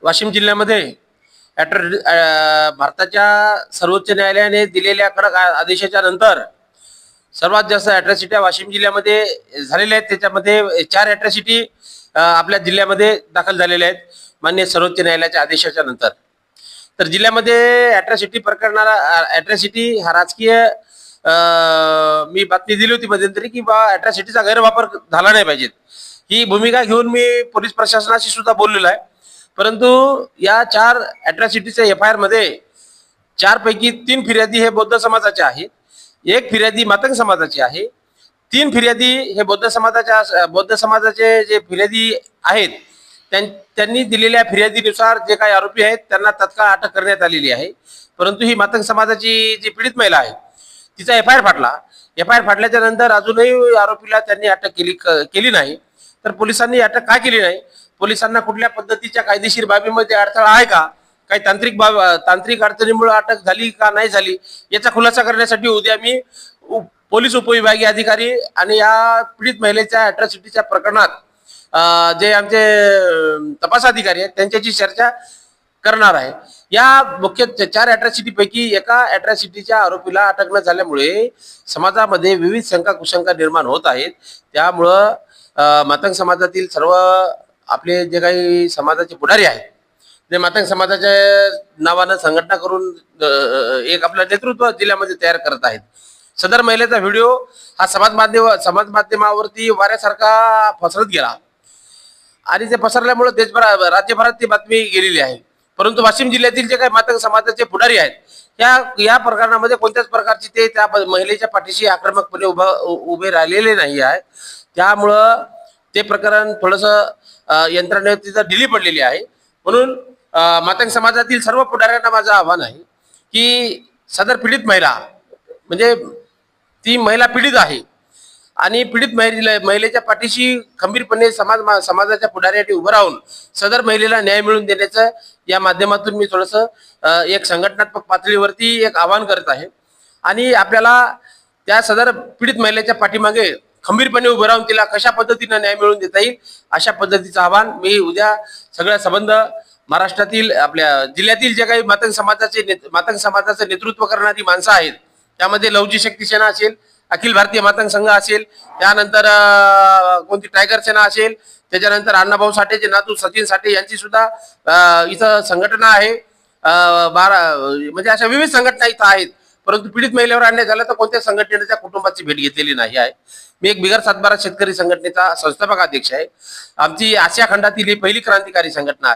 वाशिम जिल्ह्यामध्ये भारताच्या सर्वोच्च न्यायालयाने दिलेल्या कडक आदेशाच्या नंतर सर्वात जास्त अॅट्रॉसिटी वाशिम जिल्ह्यामध्ये झालेल्या आहेत। त्याच्यामध्ये 4 अॅट्रॉसिटी आपल्या जिल्ह्यामध्ये दाखल झालेल्या आहेत माननीय सर्वोच्च न्यायालयाच्या आदेशाच्या नंतर। तर जिल्ह्यामध्ये अॅट्रॉसिटी प्रकरणाला अॅट्रॉसिटी हा राजकीय मी बातमी दिली होती मध्यंतरी की बा अॅट्रॉसिटीचा गैरवापर झाला नाही पाहिजे, ही भूमिका घेऊन मी पोलीस प्रशासनाशी सुद्धा बोललेलो आहे। परंतु या 4 अॅट्रॉसिटीच्या एफआयआर मध्ये 4 पैकी 3 फिर्यादी हे बौद्ध समाजाचे आहे, 1 फिर्यादी मातंग समाजाची आहे, 3 फिर्यादी हे बौद्ध समाजाचे जे फिर्यादी आहेत त्यांनी दिलेल्या फिर्यादीनुसार जे काही आरोपी आहेत त्यांना तत्काळ अटक करण्यात आलेली आहे। परंतु ही मातंग समाजाची जी पीडित महिला आहे तिचा एफआयआर फाटला। एफआयआर फाटल्याच्या नंतर अजूनही आरोपीला त्यांनी अटक केली नाही। तर पोलिसांनी अटक का केली नाही? पोलिसांना कुठल्या पद्धतीच्या कायदेशीर बाबीमध्ये अडथळा आहे का? काही तांत्रिक अडचणीमुळे अटक झाली का नाही झाली याचा खुलासा करण्यासाठी उद्या मी पोलीस उपविभागीय अधिकारी आणि या पीडित महिलेच्या अॅट्रॉसिटीच्या प्रकरणात जे आमचे तपास अधिकारी आहेत त्यांच्याशी चर्चा करणार आहे। या मुख्य 4 अॅट्रॉसिटी पैकी एका अॅट्रॉसिटीच्या आरोपीला अटक न झाल्यामुळे समाजामध्ये विविध शंका कुशंका निर्माण होत आहेत। त्यामुळं मातंग समाजातील सर्व आपले जे काही समाजाचे पुढारी आहेत ते मातंग समाजाच्या नावानं संघटना करून एक आपलं नेतृत्व जिल्ह्यामध्ये तयार करत आहेत। सदर महिलेचा व्हिडिओ हा समाज माध्यमावरती वाऱ्यासारखा पसरत गेला आणि ते पसरल्यामुळे राज्यभरात ती बातमी गेलेली आहे। परंतु वाशिम जिल्ह्यातील जे काही मातंग समाजाचे पुढारी आहेत या प्रकरणामध्ये कोणत्याच प्रकारची ते त्या महिलेच्या पाठीशी आक्रमकपणे उभे राहिलेले नाही आहे। त्यामुळं ते प्रकरण थोडंसं यंत्रणेवर ढिली पडलेली आहे। म्हणून मातंग समाजातील सर्व पुढाऱ्यांना माझं आव्हान आहे की सदर पीडित महिला म्हणजे ती महिला पीडित आहे आणि पीडित महिलेच्या पाठीशी खंबीरपणे समाजाच्या पुढाऱ्यांनी उभं राहून सदर महिलेला न्याय मिळवून देण्याचं या माध्यमातून मी थोडंसं एक संघटनात्मक पातळीवरती एक आवाहन करत आहे आणि आपल्याला त्या सदर पीडित महिलेच्या पाठीमागे खंबीरपणे उभं राहून तिला कशा पद्धतीने न्याय मिळवून देता येईल अशा पद्धतीचं आवाहन मी उद्या सगळ्या संबंध महाराष्ट्रातील आपल्या जिल्ह्यातील जे काही मातंग समाजाचं नेतृत्व करणारी माणसं आहेत त्यामध्ये लवजी शक्ती सेना असेल, अखिल भारतीय मातंग संघ असेल, त्यानंतर कोणती टायगर सेना असेल, त्याच्यानंतर अण्णाभाऊ साठेचे नातू सचिन साठे यांची सुद्धा इथं संघटना आहे। म्हणजे अशा विविध संघटना इथं आहेत। परंतु पीडित महिलेवर अन्याय झाला तर कोणत्या संघटनेच्या कुटुंबाची भेट घेतलेली नाही आहे। मी एक बिगर सातबारा शेतकरी संघटनेचा संस्थापक अध्यक्ष आहे। आमची आशिया खंडातील ही पहिली क्रांतिकारी संघटना आहे।